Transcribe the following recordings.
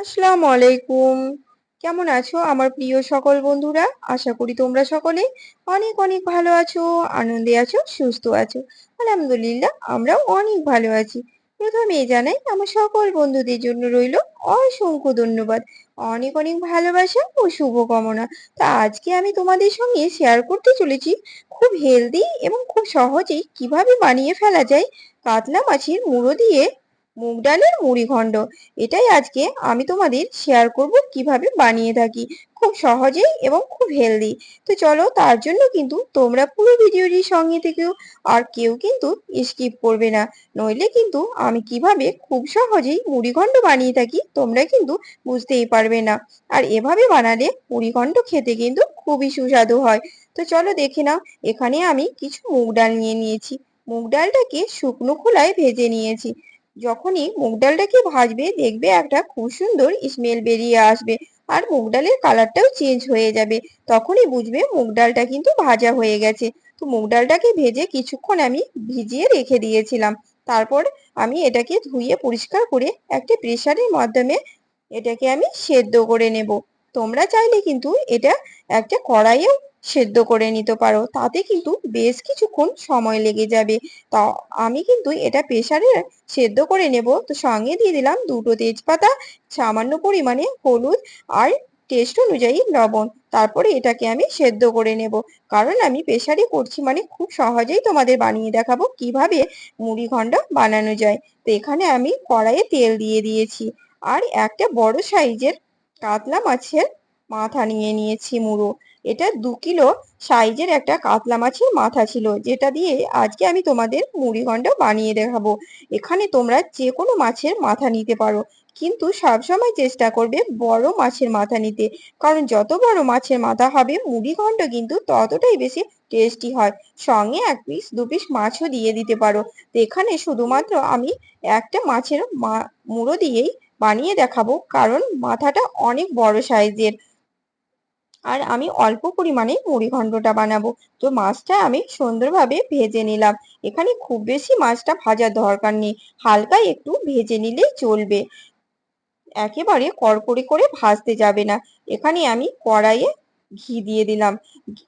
আসসালামু আলাইকুম। কেমন আছো আমার প্রিয় সকল বন্ধুরা? আশা করি তোমরা সকলে অনেক অনেক ভালো আছো, আনন্দে আছো, সুস্থ আছো। আলহামদুলিল্লাহ আমরাও অনেক ভালো আছি। প্রথমেই জানাই আমার সকল বন্ধুদের জন্য রইল অসংখ্য ধন্যবাদ, অনেক অনেক ভালোবাসা ও শুভকামনা। তা আজকে আমি তোমাদের সঙ্গে শেয়ার করতে চলেছি খুব হেলদি এবং খুব সহজেই কিভাবে বানিয়ে ফেলা যায় কাতলা মাছের মুড়ো দিয়ে মুগ ডালের মুড়িঘণ্ট। এটাই আজকে আমি তোমাদের শেয়ার করব কিভাবে বানিয়ে থাকি খুব সহজেই এবং খুব হেলদি। তো চলো, তার জন্য কিন্তু তোমরা পুরো ভিডিওটি সঙ্গে থেকেও আর কেউ কিন্তু স্কিপ করবে না, নইলে কিন্তু আমি কিভাবে খুব সহজেই মুড়িঘণ্ট বানিয়ে থাকি তোমরা কিন্তু বুঝতেই পারবে না। আর এভাবে বানালে মুড়িঘণ্ট খেতে কিন্তু খুবই সুস্বাদু হয়। তো চলো দেখে নাও। এখানে আমি কিছু মুগ ডাল নিয়ে নিয়েছি। মুগ ডালটাকে শুকনো খোলায় ভেজে নিয়েছি। যখনই মুগ ডালটাকে ভাজবে দেখবে একটা খুব সুন্দর স্মেল বেরিয়ে আসবে, আর মুগ ডালের কালারটাও চেঞ্জ হয়ে যাবে। তখনই বুঝবে মুগ ডালটা কিন্তু ভাজা হয়ে গেছে। তো মুগ ডালটাকে ভেজে কিছুক্ষণ আমি ভিজিয়ে রেখে দিয়েছিলাম। তারপর আমি এটাকে ধুয়ে পরিষ্কার করে একটা প্রেসারের মাধ্যমে এটাকে আমি সেদ্ধ করে নেব। তোমরা চাইলে কিন্তু এটা একটা কড়াইয়েও সেদ্ধ করে নিতে পারো, তাতে কিন্তু বেশ কিছুক্ষণ সময় লেগে যাবে। তা আমি কিন্তু এটা প্রেসারে সেদ্ধ করে নেব। তো সঙ্গে দিয়ে দিলাম দুটো তেজপাতা, সামান্য পরিমাণে হলুদ, আর টেস্ট অনুযায়ী লবণ। তারপরে এটাকে আমি সেদ্ধ করে নেব, কারণ আমি প্রেসারে করছি মানে খুব সহজেই তোমাদের বানিয়ে দেখাবো কিভাবে মুড়িঘণ্ট বানানো যায়। তো এখানে আমি কড়াইয়ে তেল দিয়ে দিয়েছি, আর একটা বড় সাইজের কাতলা মাছের মাথা নিয়ে নিয়েছি মুড়ো। এটা 2 কিলো সাইজের একটা কাতলা মাছের মাথা ছিল, যেটা দিয়ে আজকে আমি তোমাদের মুড়িঘণ্ট বানিয়ে দেখাবো। এখানে তোমরা যে কোনো মাছের মাথা নিতে পারো, কিন্তু সবসময় চেষ্টা করবে বড় মাছের মাথা নিতে, কারণ যত বড় মাছের মাথা হবে মুড়িঘণ্ট কিন্তু ততটাই বেশি টেস্টি হয়। সঙ্গে 1 পিস 2 পিস মাছও দিয়ে দিতে পারো। তো এখানে শুধুমাত্র আমি একটা মাছের মুড়ো দিয়েই বানিয়ে দেখাবো, কারণ মাথাটা অনেক বড় সাইজের, আর আমি অল্প পরিমাণে মুড়িঘণ্টটা বানাবো। তো মাছটা আমি সুন্দরভাবে ভেজে নিলাম। এখানে খুব বেশি মাছটা ভাজার দরকার নেই, হালকা একটু ভেজে নিলেই চলবে, একেবারে কড়কড়ে করে ভাজতে যাবে না। এখানে আমি কড়াইয়ে ঘি দিয়ে দিলাম।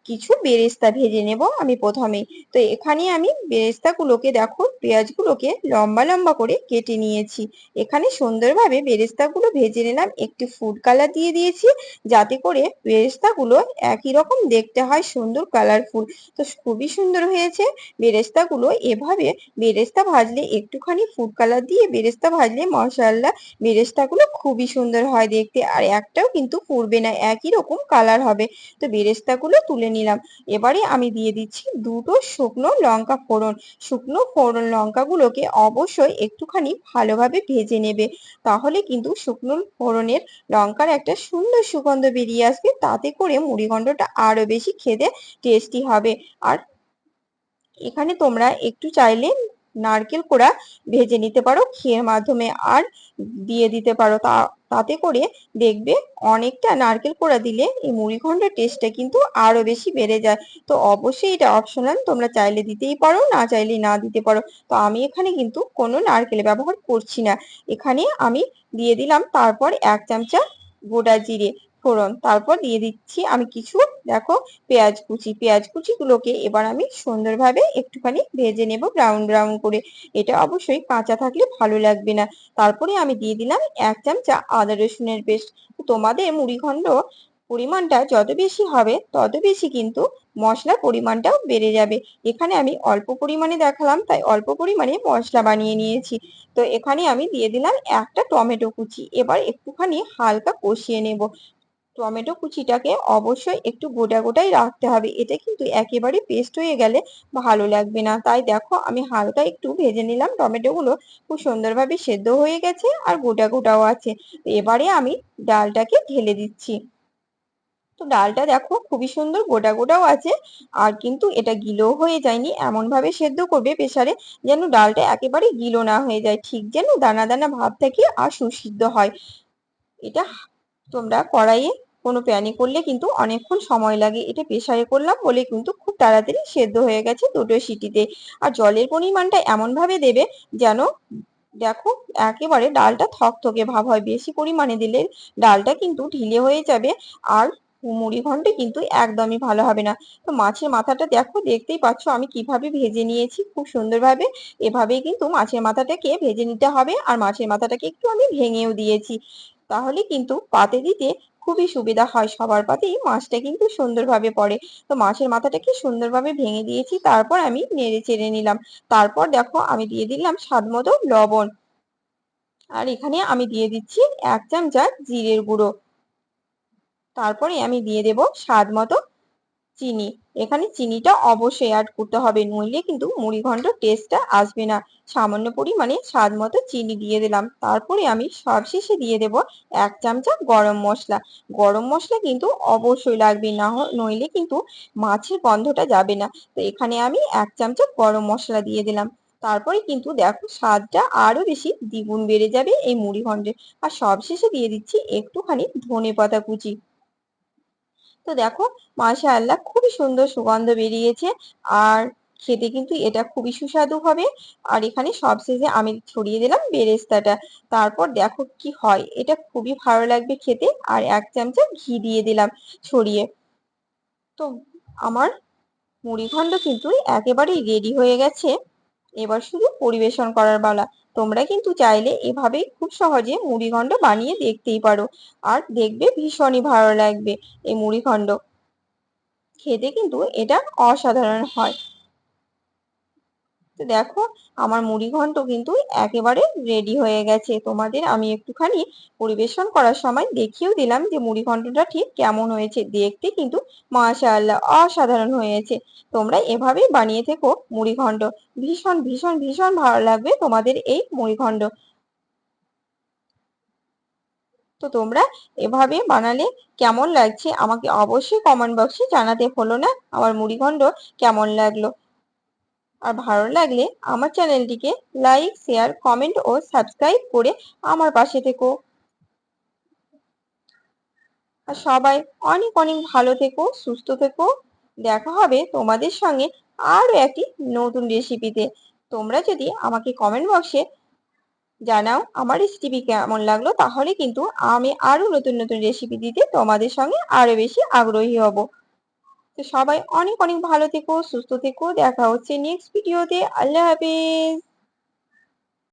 কিছু বেরেস্তা ভেজে নেব আমি প্রথমেই। তো এখানে আমি বেরেস্তাগুলোকে দেখো, পেঁয়াজগুলোকে লম্বা লম্বা করে কেটে নিয়েছি। এখানে সুন্দরভাবে বেরেস্তাগুলো ভেজে নিলাম, একটু ফুড কালার দিয়ে দিয়েছি, যাতে করে বেরেস্তাগুলো একই রকম দেখতে হয়, সুন্দর কালারফুল। তো খুবই সুন্দর হয়েছে বেরেস্তাগুলো। এভাবে বেরেস্তা ভাজলে, একটুখানি ফুড কালার দিয়ে বেরেস্তা ভাজলে মশলা বেরেস্তাগুলো খুবই সুন্দর হয় দেখতে, আর একটাও কিন্তু পুড়বে না, একই রকম কালার হবে। তো বেরেস্তাগুলো তুলে নিলাম। এবারে আমি দিয়ে দিচ্ছি দুটো শুকনো লঙ্কা ফোড়ন। শুকনো ফোড়ন লঙ্কাগুলোকে অবশ্যই একটুখানি ভালোভাবে ভেজে নেবে, তাহলে কিন্তু শুকনো ফোড়নের লঙ্কার একটা সুন্দর সুগন্ধ বেরিয়ে আসবে, তাতে করে মুড়িঘণ্টটা আরো বেশি খেতে টেস্টি হবে। আর এখানে তোমরা একটু চাইলে নারকেল কোড়া ভেজে নিতে পারো ঘিয়ের মাধ্যমে, আর দিয়ে দিতে পারো। তাতে করে দেখবে অনেকটা নারকেল কোড়া দিলে এই মুড়িঘণ্টের টেস্টটা কিন্তু আরো বেশি বেড়ে যায়। তো অবশ্যই এটা অপশনাল, তোমরা চাইলে দিতেই পারো, না চাইলে না দিতে পারো। তো আমি এখানে কিন্তু কোনো নারকেল ব্যবহার করছি না। এখানে আমি দিয়ে দিলাম তারপর 1 চামচা গোটা জিরে ফোড়ন। তারপর দিয়ে দিচ্ছি আমি কিছু, দেখো, পেঁয়াজ কুচিগুলোকে এবার আমি সুন্দরভাবে একটুখানি ভেজে নেব ব্রাউন ব্রাউন করে। এটা অবশ্যই কাঁচা থাকলে ভালো লাগবে না। তারপরে আমি দিয়ে দিলাম 1 চামচা আদা রসুনের পেস্ট। তোমাদের মুড়িঘণ্ট পরিমাণটা যত বেশি হবে তত বেশি কিন্তু মশলার পরিমাণটাও বেড়ে যাবে। এখানে আমি অল্প পরিমাণে দেখালাম, তাই অল্প পরিমাণে মশলা বানিয়ে নিয়েছি। তো এখানে আমি দিয়ে দিলাম একটা টমেটো কুচি। এবার একটুখানি হালকা কষিয়ে নেব। টমেটো কুচিটাকে অবশ্যই একটু গোটা গোটাই রাখতে হবে, এটা কিন্তু একেবারে পেস্ট হয়ে গেলে ভালো লাগবে না। তাই দেখো আমি হালকা একটু ভেজে নিলাম, টমেটোগুলো খুব সুন্দরভাবে সেদ্ধ হয়ে গেছে আর গোটা গোটাও আছে। এবারে আমি ডালটাকে ঢেলে দিচ্ছি। তো ডালটা দেখো খুবই সুন্দর গোটা গোটাও আছে, আর কিন্তু এটা গিলো হয়ে যায়নি। এমন ভাবে সেদ্ধ করবে প্রেসারে যেন ডালটা একেবারে গিলো না হয়ে যায়, ঠিক যেন দানা দানা ভাব থাকে আর সুসিদ্ধ হয়। এটা তোমরা কড়াইয়ে কোনো প্যানে করলে কিন্তু অনেকক্ষণ সময় লাগে, এটা প্রেসারে করলাম বলে কিন্তু খুব তাড়াতাড়ি সেদ্ধ হয়ে গেছে দুটো সিটিতে। আর জলের পরিমাণটা এমন ভাবে দেবে যেন দেখো, একেবারে ডালটা থকথকে ভাব হয়, বেশি পরিমাণে দিলে ডালটা কিন্তু ঢিলে হয়ে যাবে, আর মুড়ি ঘন্ট কিন্তু একদমই ভালো হবে না। তো মাছের মাথাটা দেখো, দেখতেই পাচ্ছ আমি কিভাবে ভেজে নিয়েছি খুব সুন্দরভাবে। এভাবেই কিন্তু মাছের মাথাটাকে ভেজে নিতে হবে, আর মাছের মাথাটাকে একটু আমি ভেঙেও দিয়েছি, তাহলে কিন্তু পাতে দিতে খুবই সুবিধা হয়, সবার পাতেই মাছটা কিন্তু সুন্দরভাবে পড়ে। তো মাছের মাথাটাকে সুন্দরভাবে ভেঙে দিয়েছি, তারপর আমি নেড়ে চেড়ে নিলাম। তারপর দেখো, আমি দিয়ে দিলাম স্বাদ মতো লবণ, আর এখানে আমি দিয়ে দিচ্ছি 1 চামচ জিরের গুঁড়ো। তারপরে আমি দিয়ে দেব স্বাদ মতো চিনি। এখানে চিনিটা অবশ্যই অ্যাড করতে হবে, নইলে কিন্তু মুড়ি ঘন্ট টেস্টটা আসবে না। সামান্য পরিমাণে স্বাদ মতো চিনি দিয়ে দিলাম। তারপরে আমি সবশেষে দিয়ে দেব 1 চামচ গরম মশলা। গরম মশলা কিন্তু অবশ্যই লাগবে, না নইলে কিন্তু মাছের গন্ধটা যাবে না। তো এখানে আমি 1 চামচ গরম মশলা দিয়ে দিলাম। তারপরে কিন্তু দেখো, স্বাদটা আরো বেশি দ্বিগুণ বেড়ে যাবে এই মুড়ি ঘন্টে। আর সবশেষে দিয়ে দিচ্ছি একটুখানি ধনেপাতা কুচি। তো দেখো, মাশাআল্লাহ খুবই সুন্দর সুগন্ধ বেরিয়েছে, আর খেতে কিন্তু এটা খুবই সুস্বাদু হবে। আর এখানে সবশেষে আমি ছড়িয়ে দিলাম বেরেস্তাটা। তারপর দেখো কি হয়, এটা খুবই ভালো লাগবে খেতে। আর 1 চামচ ঘি দিয়ে দিলাম ছড়িয়ে। তো আমার মুড়িঘণ্ট কিন্তু একেবারেই রেডি হয়ে গেছে। এবার শুধু পরিবেশন করার পালা। তোমরা কিন্তু চাইলে এভাবেই খুব সহজে মুড়িঘণ্ট বানিয়ে দেখতেই পারো, আর দেখবে ভীষণই ভালো লাগবে। এই মুড়িঘণ্ট খেতে কিন্তু এটা অসাধারণ হয়। তো দেখো, আমার মুড়ি ঘন্ট কিন্তু একেবারে রেডি হয়ে গেছে। তোমাদের আমি একটুখানি পরিবেশন করার সময় দেখিয়েও দিলাম যে মুড়ি ঘন্টটা ঠিক কেমন হয়েছে। দেখতে কিন্তু মাশাআল্লাহ অসাধারণ হয়েছে। তোমরা এভাবেই বানিয়ে থেকো মুড়ি ঘন্ট, ভীষণ ভীষণ ভীষণ ভালো লাগবে তোমাদের এই মুড়ি ঘন্ট। তো তোমরা এভাবে বানালে কেমন লাগছে আমাকে অবশ্যই কমেন্ট বক্সে জানাতে ভুলো না আমার মুড়ি ঘন্ট কেমন লাগলো। আর ভালো লাগলে আমার চ্যানেলটিকে লাইক, শেয়ার, কমেন্ট ও সাবস্ক্রাইব করে আমার পাশে থেকো। আর সবাই অনেক অনেক ভালো থেকো, সুস্থ থেকো। দেখা হবে তোমাদের সঙ্গে আরো একটি নতুন রেসিপিতে। তোমরা যদি আমাকে কমেন্ট বক্সে জানাও আমার রেসিপি কেমন লাগলো, তাহলে কিন্তু আমি আরো নতুন নতুন রেসিপি দিতে তোমাদের সঙ্গে আরো বেশি আগ্রহী হব। তো সবাই অনেক অনেক ভালো থেকো, সুস্থ থেকো। দেখা হচ্ছে নেক্সট ভিডিওতে। আল্লাহ হাফেজ।